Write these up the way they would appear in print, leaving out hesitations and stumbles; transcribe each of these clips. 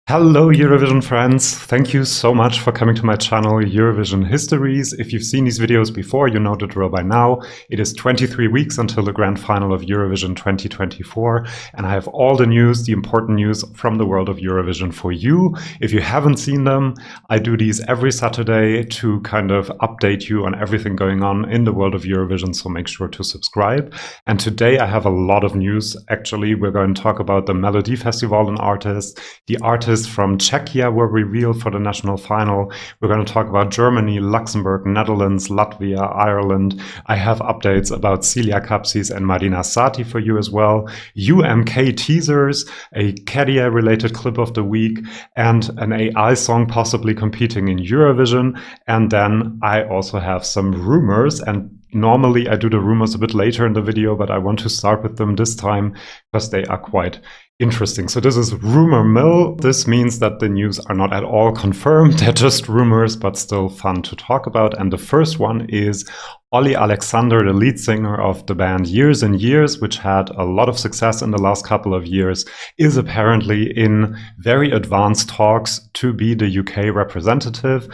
Hello Eurovision friends, thank you so much for coming to my channel Eurovision Histories. If you've seen these videos before, you know the drill by now. It is 23 weeks until the grand final of Eurovision 2024 and I have all the news, the important news from the world of Eurovision for you. If you haven't seen them, I do these every Saturday to kind of update you on everything going on in the world of Eurovision, so make sure to subscribe. And today I have a lot of news. Actually, we're going to talk about the Melodifestivalen artists. The artists from Czechia were revealed for the national final. We're going to talk about Germany, Luxembourg, Netherlands, Latvia, Ireland. I have updates about Silia Kapsis and Marina Satti for you as well. UMK teasers, a Käärijä related clip of the week, and an AI song possibly competing in Eurovision. And then I also have some rumors, and normally I do the rumors a bit later in the video, but I want to start with them this time because they are quite interesting. So this is rumor mill. This means that the news are not at all confirmed. They're just rumors, but still fun to talk about. And the first one is Olly Alexander, the lead singer of the band Years and Years, which had a lot of success in the last couple of years, is apparently in very advanced talks to be the UK representative.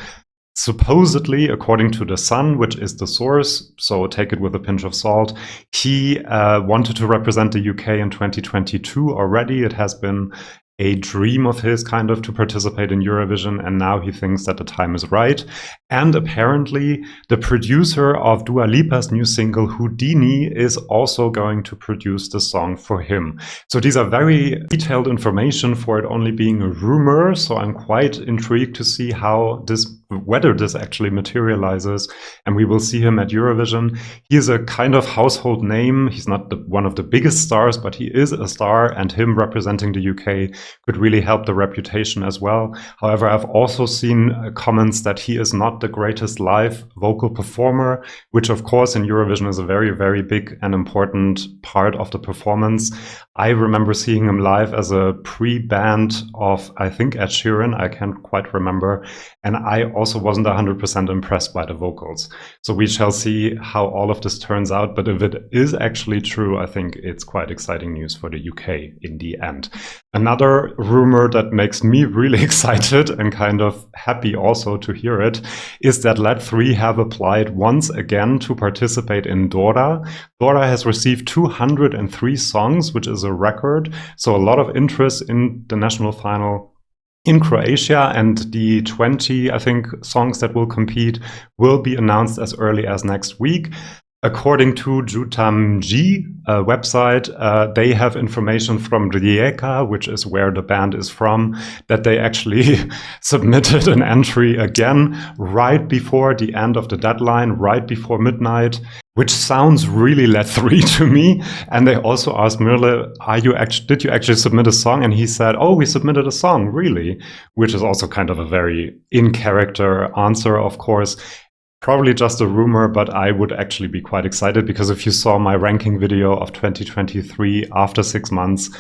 Supposedly, according to The Sun, which is the source, so take it with a pinch of salt, he wanted to represent the UK in 2022 already. It has been a dream of his kind of to participate in Eurovision, and now he thinks that the time is right. And apparently the producer of Dua Lipa's new single Houdini is also going to produce the song for him. So these are very detailed information for it only being a rumor, so I'm quite intrigued to see whether this actually materializes, and we will see him at Eurovision. He is a kind of household name. He's not one of the biggest stars, but he is a star, and him representing the UK could really help the reputation as well. However, I've also seen comments that he is not the greatest live vocal performer, which of course in Eurovision is a very, very big and important part of the performance. I remember seeing him live as a pre-band of, I think, Ed Sheeran. I can't quite remember. And I also wasn't 100% impressed by the vocals. So we shall see how all of this turns out. But if it is actually true, I think it's quite exciting news for the UK in the end. Another rumor that makes me really excited and kind of happy also to hear it is that Lat3 have applied once again to participate in Dora. Dora has received 203 songs, which is a record. So a lot of interest in the national final in Croatia, and the 20, I think, songs that will compete will be announced as early as next week. According to Jutamji website, they have information from Rijeka, which is where the band is from, that they actually submitted an entry again right before the end of the deadline, right before midnight, which sounds really Lat3 to me. And they also asked Mirle, did you actually submit a song? And he said, oh, we submitted a song, really? Which is also kind of a very in-character answer, of course. Probably just a rumor, but I would actually be quite excited, because if you saw my ranking video of 2023 after 6 months,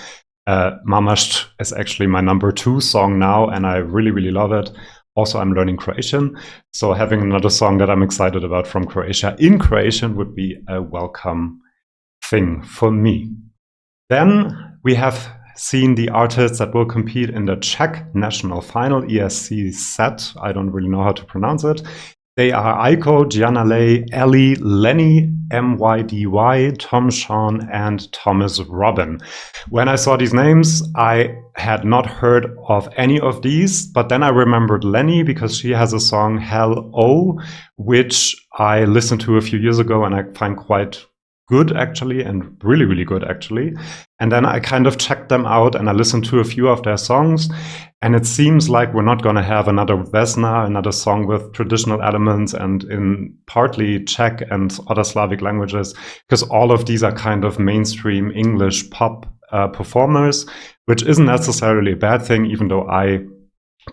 Mamash is actually my #2 song now, and I really, really love it. Also, I'm learning Croatian, so having another song that I'm excited about from Croatia in Croatian would be a welcome thing for me. Then we have seen the artists that will compete in the Czech national final, ESCZ. I don't really know how to pronounce it. They are Aiko, Gianale, Ellie, Lenny, MYDY, Tom Sean, and Thomas Robin. When I saw these names, I had not heard of any of these, but then I remembered Lenny because she has a song Hell O, which I listened to a few years ago and I find quite good actually, and really, really good actually. And then I kind of checked them out and I listened to a few of their songs, and it seems like we're not going to have another Vesna, another song with traditional elements and in partly Czech and other Slavic languages, because all of these are kind of mainstream English pop performers, which isn't necessarily a bad thing, even though I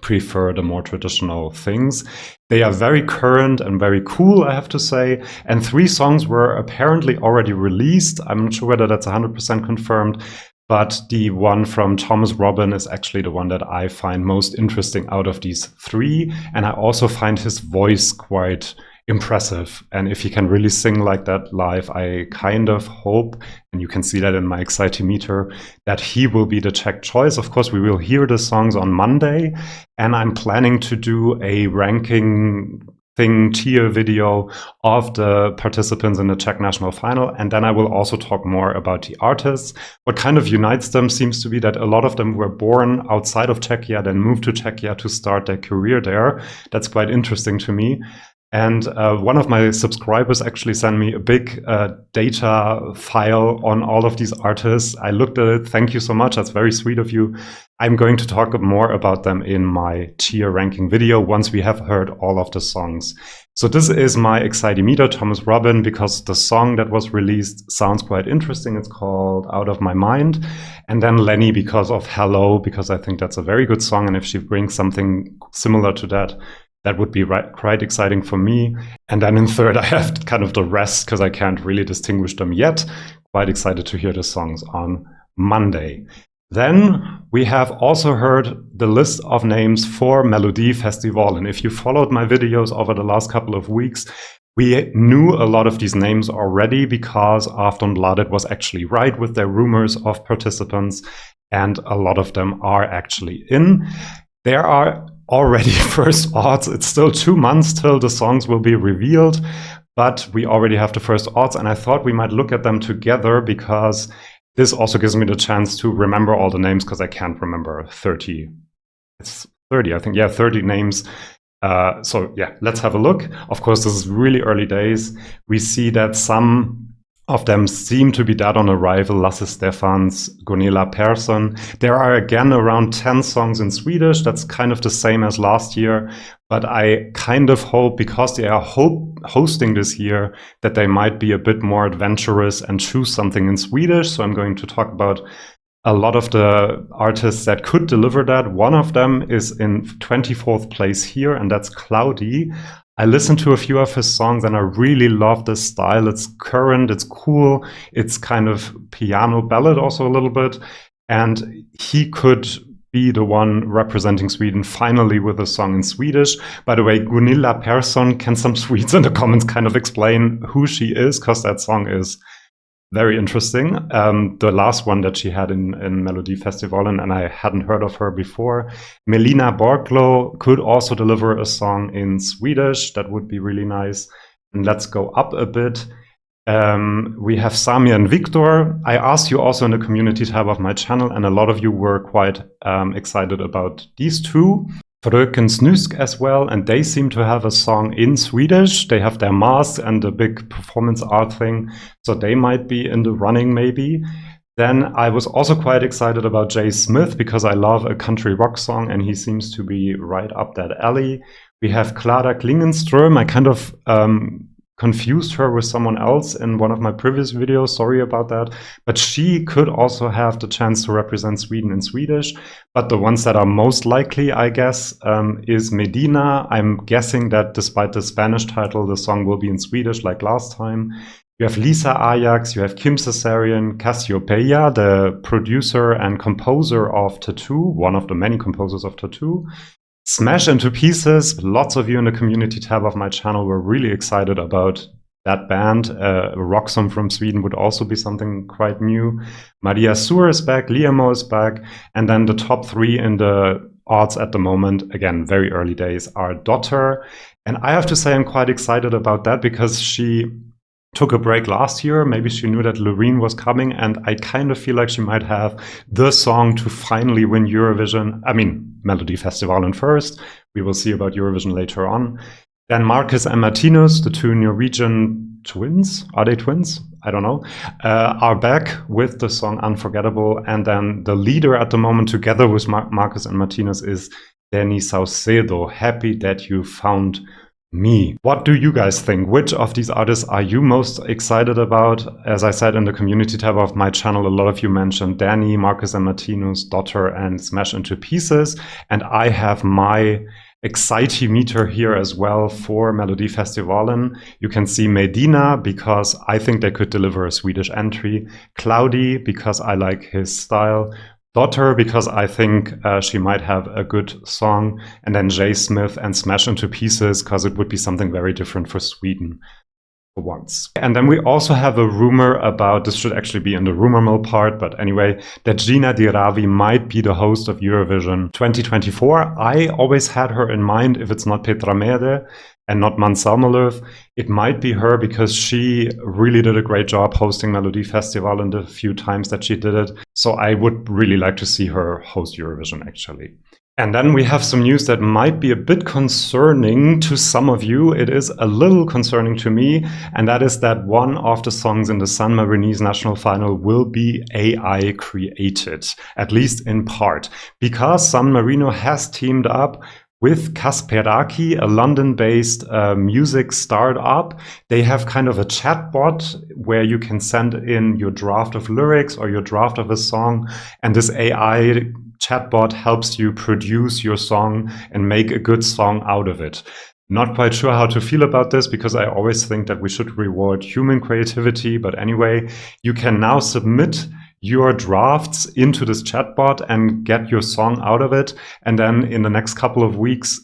prefer the more traditional things. They are very current and very cool, I have to say. And 3 songs were apparently already released. I'm not sure whether that's 100% confirmed, but the one from Thomas Robin is actually the one that I find most interesting out of these 3. And I also find his voice quite impressive. And if he can really sing like that live, I kind of hope, and you can see that in my excitometer, that he will be the Czech choice. Of course, we will hear the songs on Monday, and I'm planning to do a ranking tier video of the participants in the Czech national final, and then I will also talk more about the artists. What kind of unites them seems to be that a lot of them were born outside of Czechia, then moved to Czechia to start their career there. That's quite interesting to me. And one of my subscribers actually sent me a big data file on all of these artists. I looked at it. Thank you so much. That's very sweet of you. I'm going to talk more about them in my tier ranking video once we have heard all of the songs. So this is my excitometer, Thomas Robin, because the song that was released sounds quite interesting. It's called Out of My Mind. And then Lenny because of Hello, because I think that's a very good song. And if she brings something similar to that, that would be quite exciting for me. And then in third, I have kind of the rest because I can't really distinguish them yet. Quite excited to hear the songs on Monday. Then we have also heard the list of names for Melodifestivalen. And if you followed my videos over the last couple of weeks, we knew a lot of these names already because Aftonbladet was actually right with their rumors of participants, and a lot of them are actually in. There are already first odds. It's still 2 months till the songs will be revealed, but we already have the first odds, and I thought we might look at them together because this also gives me the chance to remember all the names because I can't remember 30. It's 30, I think. Yeah, 30 names. So yeah, let's have a look. Of course, this is really early days. We see that some of them seem to be dead on arrival. Lasse Stefans, Gunilla Persson. There are again around 10 songs in Swedish. That's kind of the same as last year. But I kind of hope, because they are hosting this year, that they might be a bit more adventurous and choose something in Swedish. So I'm going to talk about a lot of the artists that could deliver that. One of them is in 24th place here, and that's Cloudy. I listened to a few of his songs and I really love this style. It's current, it's cool, it's kind of piano ballad also a little bit. And he could be the one representing Sweden finally with a song in Swedish. By the way, Gunilla Persson, can some Swedes in the comments kind of explain who she is? Because that song is very interesting. The last one that she had in Melodifestivalen, and I hadn't heard of her before. Melina Borglo could also deliver a song in Swedish. That would be really nice. And let's go up a bit. We have Samir and Victor. I asked you also in the community tab of my channel, and a lot of you were quite excited about these two. Fröken Snusk as well, and they seem to have a song in Swedish. They have their mask and the big performance art thing, so they might be in the running maybe. Then I was also quite excited about Jay Smith because I love a country rock song and he seems to be right up that alley. We have Clara Klingenström. I kind of confused her with someone else in one of my previous videos. Sorry about that. But she could also have the chance to represent Sweden in Swedish. But the ones that are most likely, I guess, is Medina. I'm guessing that despite the Spanish title, the song will be in Swedish like last time. You have Lisa Ajax, you have Kim Cesarion, Cassiopeia, the producer and composer of Tattoo, one of the many composers of Tattoo. Smash Into Pieces. Lots of you in the community tab of my channel were really excited about that band. A rock song from Sweden would also be something quite new. Maria Sur is back, Liamo is back, and then the top three in the odds at the moment, again, very early days, are Dotter. And I have to say I'm quite excited about that because she took a break last year. Maybe she knew that Loreen was coming, and I kind of feel like she might have the song to finally win Eurovision. I mean, Melodifestivalen first. We will see about Eurovision later on. Then Marcus and Martinus, the two Norwegian twins, are they twins? I don't know, are back with the song Unforgettable. And then the leader at the moment, together with Marcus and Martinus, is Danny Saucedo, Happy That You Found Me. What do you guys think? Which of these artists are you most excited about? As I said in the community tab of my channel, a lot of you mentioned Danny, Marcus and Martinus, Dotter and Smash Into Pieces. And I have my excitometer here as well for Melodifestivalen. You can see Medina because I think they could deliver a Swedish entry. Cloudy because I like his style. Daughter, because I think she might have a good song, and then J. Smith and Smash Into Pieces, because it would be something very different for Sweden for once. And then we also have a rumor about, this should actually be in the rumor mill part, but anyway, that Gina Dirawi might be the host of Eurovision 2024. I always had her in mind, if it's not Petra Mede and not Mans Zelmerlöw, it might be her, because she really did a great job hosting Melodifestivalen the few times that she did it. So I would really like to see her host Eurovision, actually. And then we have some news that might be a bit concerning to some of you. It is a little concerning to me, and that is that one of the songs in the San Marinese national final will be AI created, at least in part, because San Marino has teamed up with Kasperaki, a London-based music startup. They have kind of a chatbot where you can send in your draft of lyrics or your draft of a song, and this AI chatbot helps you produce your song and make a good song out of it. Not quite sure how to feel about this, because I always think that we should reward human creativity. But anyway, you can now submit your drafts into this chatbot and get your song out of it. And then in the next couple of weeks,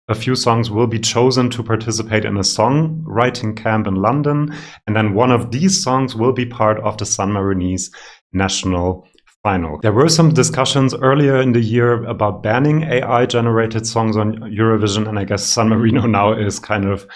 a few songs will be chosen to participate in a songwriting camp in London. And then one of these songs will be part of the San Marinese national final. There were some discussions earlier in the year about banning AI-generated songs on Eurovision, and I guess San Marino now is kind of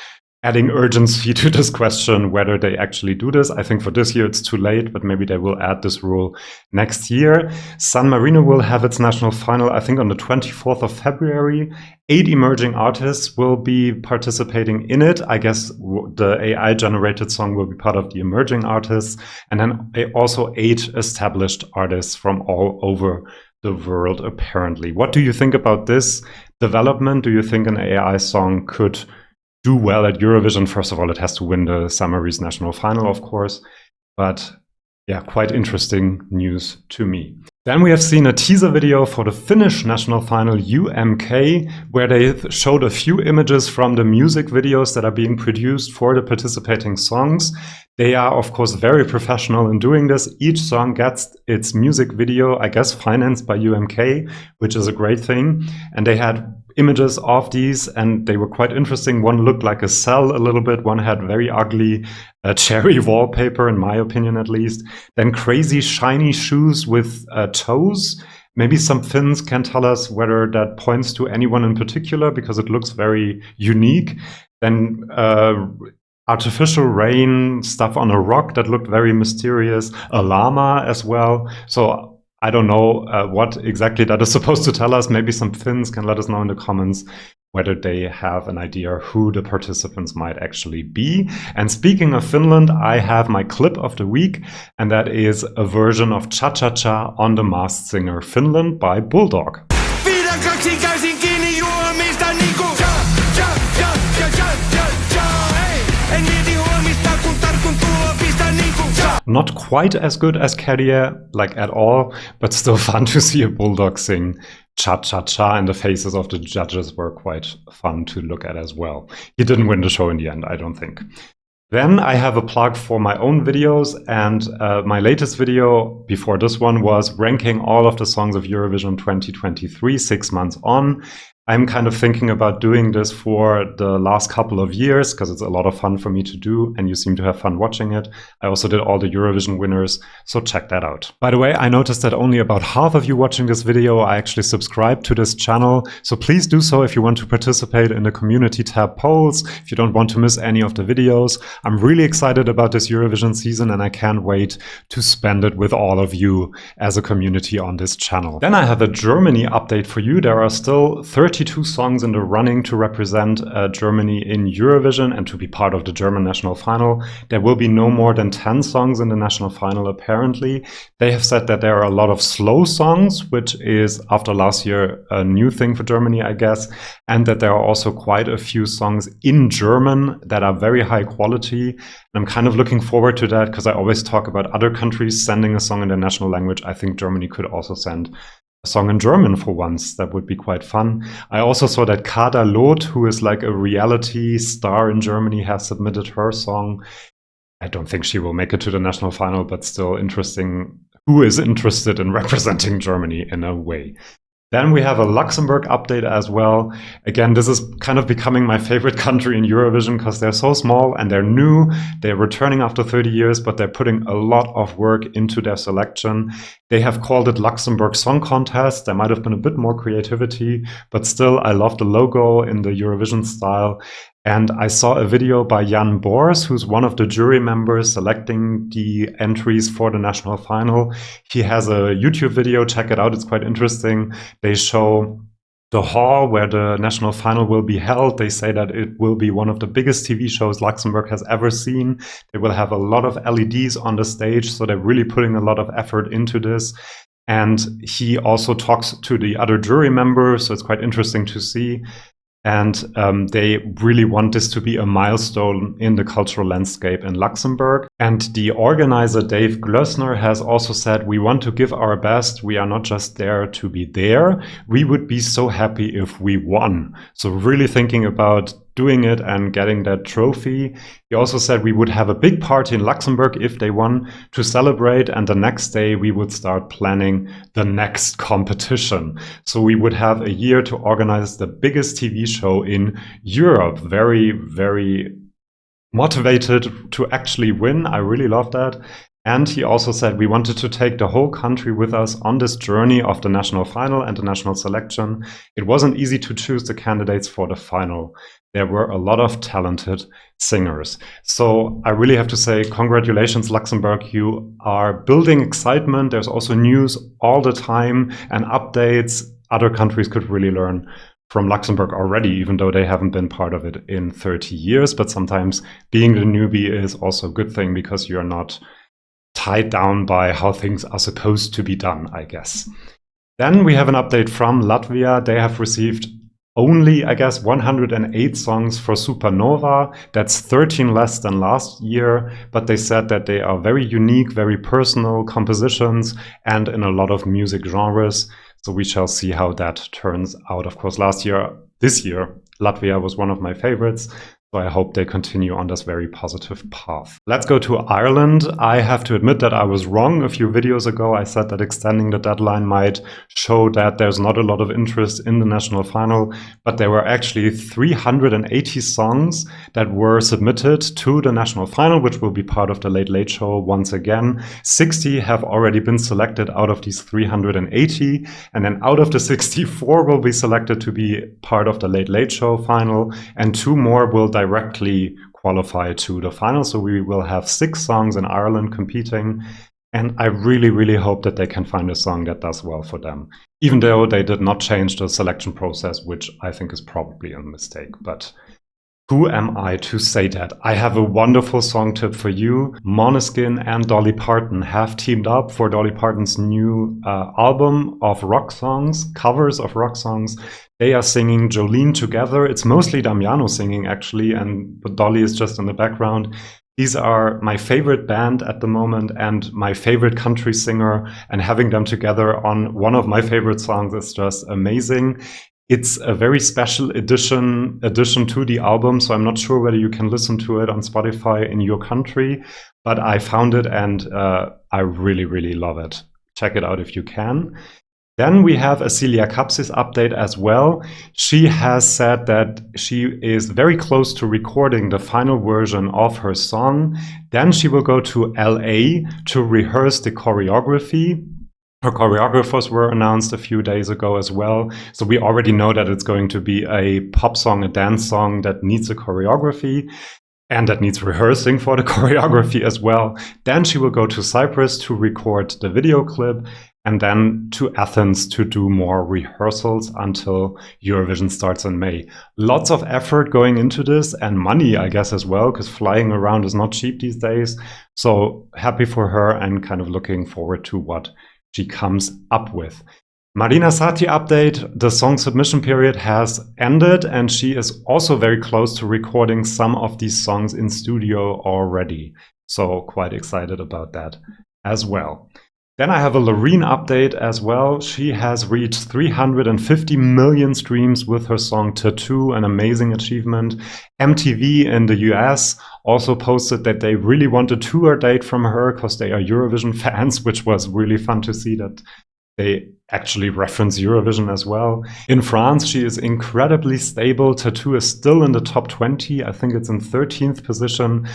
adding urgency to this question, whether they actually do this. I think for this year it's too late, but maybe they will add this rule next year. San Marino will have its national final, I think, on the 24th of February. 8 emerging artists will be participating in it. I guess the AI-generated song will be part of the emerging artists. And then also 8 established artists from all over the world, apparently. What do you think about this development? Do you think an AI song could do well at Eurovision? First of all, it has to win the San Marinese national final, of course. But yeah, quite interesting news to me. Then we have seen a teaser video for the Finnish national final UMK, where they showed a few images from the music videos that are being produced for the participating songs. They are, of course, very professional in doing this. Each song gets its music video, I guess, financed by UMK, which is a great thing. And they had images of these, and they were quite interesting. One looked like a cell a little bit. One had very ugly cherry wallpaper, in my opinion, at least. Then crazy shiny shoes with toes. Maybe some Finns can tell us whether that points to anyone in particular, because it looks very unique. Then artificial rain, stuff on a rock that looked very mysterious. A llama as well. So I don't know what exactly that is supposed to tell us. Maybe some Finns can let us know in the comments whether they have an idea who the participants might actually be. And speaking of Finland, I have my clip of the week, and that is a version of Cha Cha Cha on The Masked Singer Finland by Bulldog. Not quite as good as Käärijä, like at all, but still fun to see a Bulldog sing Cha Cha Cha, and the faces of the judges were quite fun to look at as well. He didn't win the show in the end, I don't think. Then I have a plug for my own videos, and my latest video before this one was ranking all of the songs of Eurovision 2023, 6 months on. I'm kind of thinking about doing this for the last couple of years, because it's a lot of fun for me to do, and you seem to have fun watching it. I also did all the Eurovision winners, so check that out. By the way, I noticed that only about half of you watching this video are actually subscribed to this channel, so please do so if you want to participate in the community tab polls, if you don't want to miss any of the videos. I'm really excited about this Eurovision season, and I can't wait to spend it with all of you as a community on this channel. Then I have a Germany update for you. There are still 32 songs in the running to represent Germany in Eurovision and to be part of the German national final. There will be no more than 10 songs in the national final, apparently. They have said that there are a lot of slow songs, which is, after last year, a new thing for Germany, I guess, and that there are also quite a few songs in German that are very high quality. And I'm kind of looking forward to that, because I always talk about other countries sending a song in their national language. I think Germany could also send a song in German for once. That would be quite fun. I also saw that Kader Loth, who is like a reality star in Germany, has submitted her song. I don't think she will make it to the national final, but still interesting who is interested in representing Germany in a way. Then we have a Luxembourg update as well. Again, this is kind of becoming my favorite country in Eurovision because they're so small and they're new. They're returning after 30 years, but they're putting a lot of work into their selection. They have called it Luxembourg Song Contest. There might have been a bit more creativity, but still, I love the logo in the Eurovision style. And I saw a video by Jan Bors, who's one of the jury members selecting the entries for the national final. He has a YouTube video, check it out, it's quite interesting. They show the hall where the national final will be held. They say that it will be one of the biggest TV shows Luxembourg has ever seen. They will have a lot of LEDs on the stage, so they're really putting a lot of effort into this. And he also talks to the other jury members, so it's quite interesting to see. And they really want this to be a milestone in the cultural landscape in Luxembourg. And the organizer, Dave Glössner, has also said, we want to give our best. We are not just there to be there. We would be so happy if we won. So really thinking about doing it and getting that trophy. He also said we would have a big party in Luxembourg if they won to celebrate, and the next day we would start planning the next competition. So we would have a year to organize the biggest TV show in Europe. Very, very motivated to actually win. I really love that. And he also said we wanted to take the whole country with us on this journey of the national final and the national selection. It wasn't easy to choose the candidates for the final. There were a lot of talented singers. So I really have to say, congratulations, Luxembourg. You are building excitement. There's also news all the time and updates. Other countries could really learn from Luxembourg already, even though they haven't been part of it in 30 years. But sometimes being the newbie is also a good thing because you're not tied down by how things are supposed to be done, I guess. Then we have an update from Latvia. They have received only, I guess, 108 songs for Supernova. That's 13 less than last year, but they said that they are very unique, very personal compositions and in a lot of music genres. So we shall see how that turns out. Of course, this year, Latvia was one of my favorites. So I hope they continue on this very positive path. Let's go to Ireland. I have to admit that I was wrong. A few videos ago, I said that extending the deadline might show that there's not a lot of interest in the national final, but there were actually 380 songs that were submitted to the national final, which will be part of the Late Late Show once again. 60 have already been selected out of these 380, and then out of the 64 will be selected to be part of the Late Late Show final, and 2 more will directly qualify to the final. So we will have 6 songs in Ireland competing. And I really, really hope that they can find a song that does well for them, even though they did not change the selection process, which I think is probably a mistake. But who am I to say that? I have a wonderful song tip for you. Maneskin and Dolly Parton have teamed up for Dolly Parton's new album of rock songs, covers of rock songs. They are singing Jolene together. It's mostly Damiano singing, actually, but Dolly is just in the background. These are my favorite band at the moment and my favorite country singer, and having them together on one of my favorite songs is just amazing. It's a very special addition to the album, so I'm not sure whether you can listen to it on Spotify in your country, but I found it and I really, really love it. Check it out if you can. Then we have a Silia Kapsis update as well. She has said that she is very close to recording the final version of her song. Then she will go to LA to rehearse the choreography. Her choreographers were announced a few days ago as well. So we already know that it's going to be a pop song, a dance song that needs a choreography and that needs rehearsing for the choreography as well. Then she will go to Cyprus to record the video clip, and then to Athens to do more rehearsals until Eurovision starts in May. Lots of effort going into this, and money, I guess, as well, because flying around is not cheap these days. So happy for her and kind of looking forward to what she comes up with. Marina Satti update, the song submission period has ended, and she is also very close to recording some of these songs in studio already. So quite excited about that as well. Then I have a Loreen update as well. She has reached 350 million streams with her song Tattoo, an amazing achievement. MTV in the US also posted that they really want a tour date from her because they are Eurovision fans, which was really fun to see that they actually reference Eurovision as well. In France, she is incredibly stable. Tattoo is still in the top 20. I think it's in 13th position.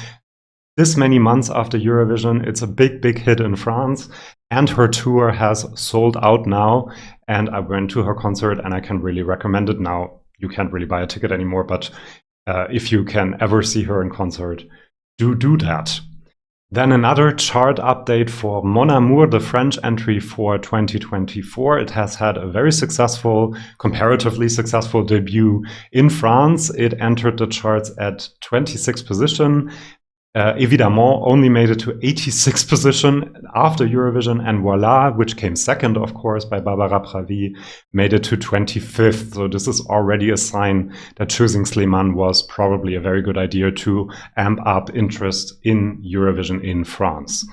This many months after Eurovision, it's a big, big hit in France. And her tour has sold out now. And I went to her concert and I can really recommend it now. You can't really buy a ticket anymore, but if you can ever see her in concert, do that. Then another chart update for Mon Amour, the French entry for 2024. It has had a very successful, comparatively successful debut in France. It entered the charts at 26th position. Évidemment only made it to 86th position after Eurovision, and Voila, which came second, of course, by Barbara Pravi, made it to 25th. So this is already a sign that choosing Slimane was probably a very good idea to amp up interest in Eurovision in France.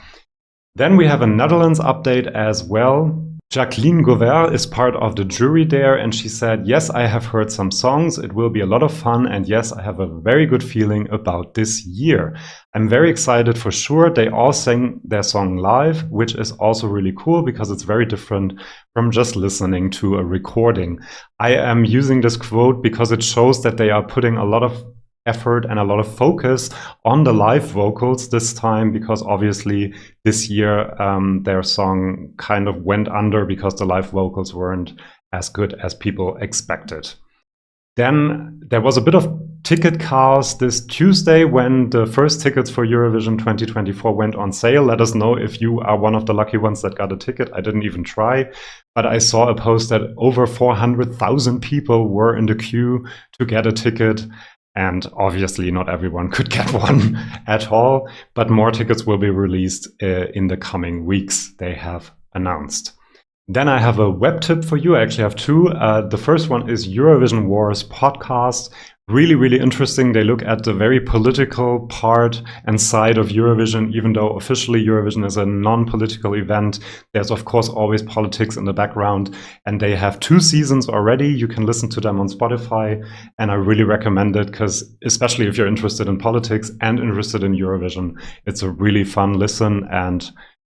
Then we have a Netherlands update as well. Jacqueline Gauvert is part of the jury there, and she said, yes, I have heard some songs, it will be a lot of fun, and yes, I have a very good feeling about this year. I'm very excited for sure. They all sang their song live, which is also really cool because it's very different from just listening to a recording. I am using this quote because it shows that they are putting a lot of effort and a lot of focus on the live vocals this time, because obviously this year their song kind of went under because the live vocals weren't as good as people expected. Then there was a bit of ticket chaos this Tuesday when the first tickets for Eurovision 2024 went on sale. Let us know if you are one of the lucky ones that got a ticket. I didn't even try, but I saw a post that over 400,000 people were in the queue to get a ticket. And obviously not everyone could get one at all, but more tickets will be released in the coming weeks, they have announced. Then I have a web tip for you. I actually have two. The first one is Eurovision Wars podcast. Really, really interesting. They look at the very political part and side of Eurovision, even though officially Eurovision is a non-political event. There's, of course, always politics in the background. And they have 2 seasons already. You can listen to them on Spotify. And I really recommend it because, especially if you're interested in politics and interested in Eurovision, it's a really fun listen, and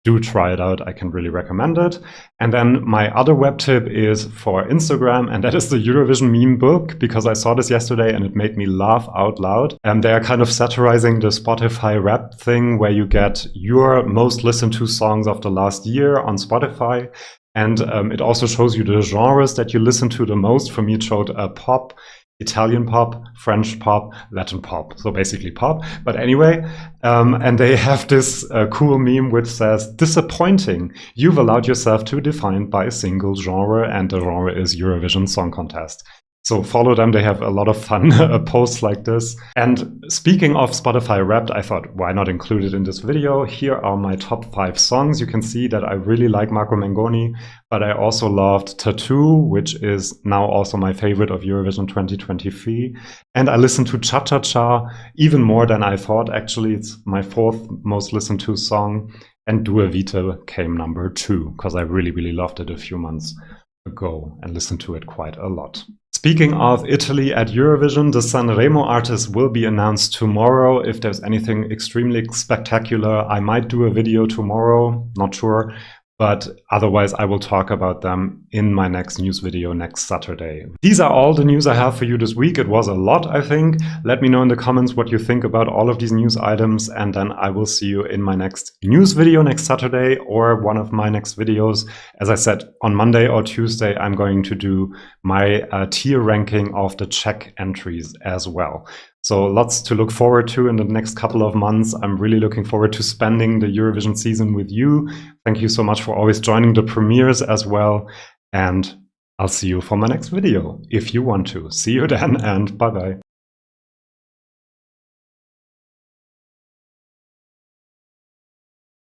do try it out. I can really recommend it. And then my other web tip is for Instagram, and that is the Eurovision meme book, because I saw this yesterday and it made me laugh out loud. And they are kind of satirizing the Spotify rap thing, where you get your most listened to songs of the last year on Spotify. And it also shows you the genres that you listen to the most. For me, it showed pop, Italian pop, French pop, Latin pop, so basically pop. But anyway, and they have this cool meme which says, disappointing, you've allowed yourself to be defined by a single genre, and the genre is Eurovision Song Contest. So follow them, they have a lot of fun posts like this. And speaking of Spotify Wrapped, I thought, why not include it in this video? Here are my top 5 songs. You can see that I really like Marco Mengoni, but I also loved Tattoo, which is now also my favorite of Eurovision 2023. And I listened to Cha Cha Cha even more than I thought, actually. It's my 4th most listened to song. And Dua Vita came number 2, because I really, really loved it a few months ago and listened to it quite a lot. Speaking of Italy at Eurovision, the San Remo artist will be announced tomorrow. If there's anything extremely spectacular, I might do a video tomorrow, not sure. But otherwise, I will talk about them in my next news video next Saturday. These are all the news I have for you this week. It was a lot, I think. Let me know in the comments what you think about all of these news items, and then I will see you in my next news video next Saturday, or one of my next videos. As I said, on Monday or Tuesday, I'm going to do my tier ranking of the Czech entries as well. So lots to look forward to in the next couple of months. I'm really looking forward to spending the Eurovision season with you. Thank you so much for always joining the premieres as well. And I'll see you for my next video if you want to. See you then, and bye-bye.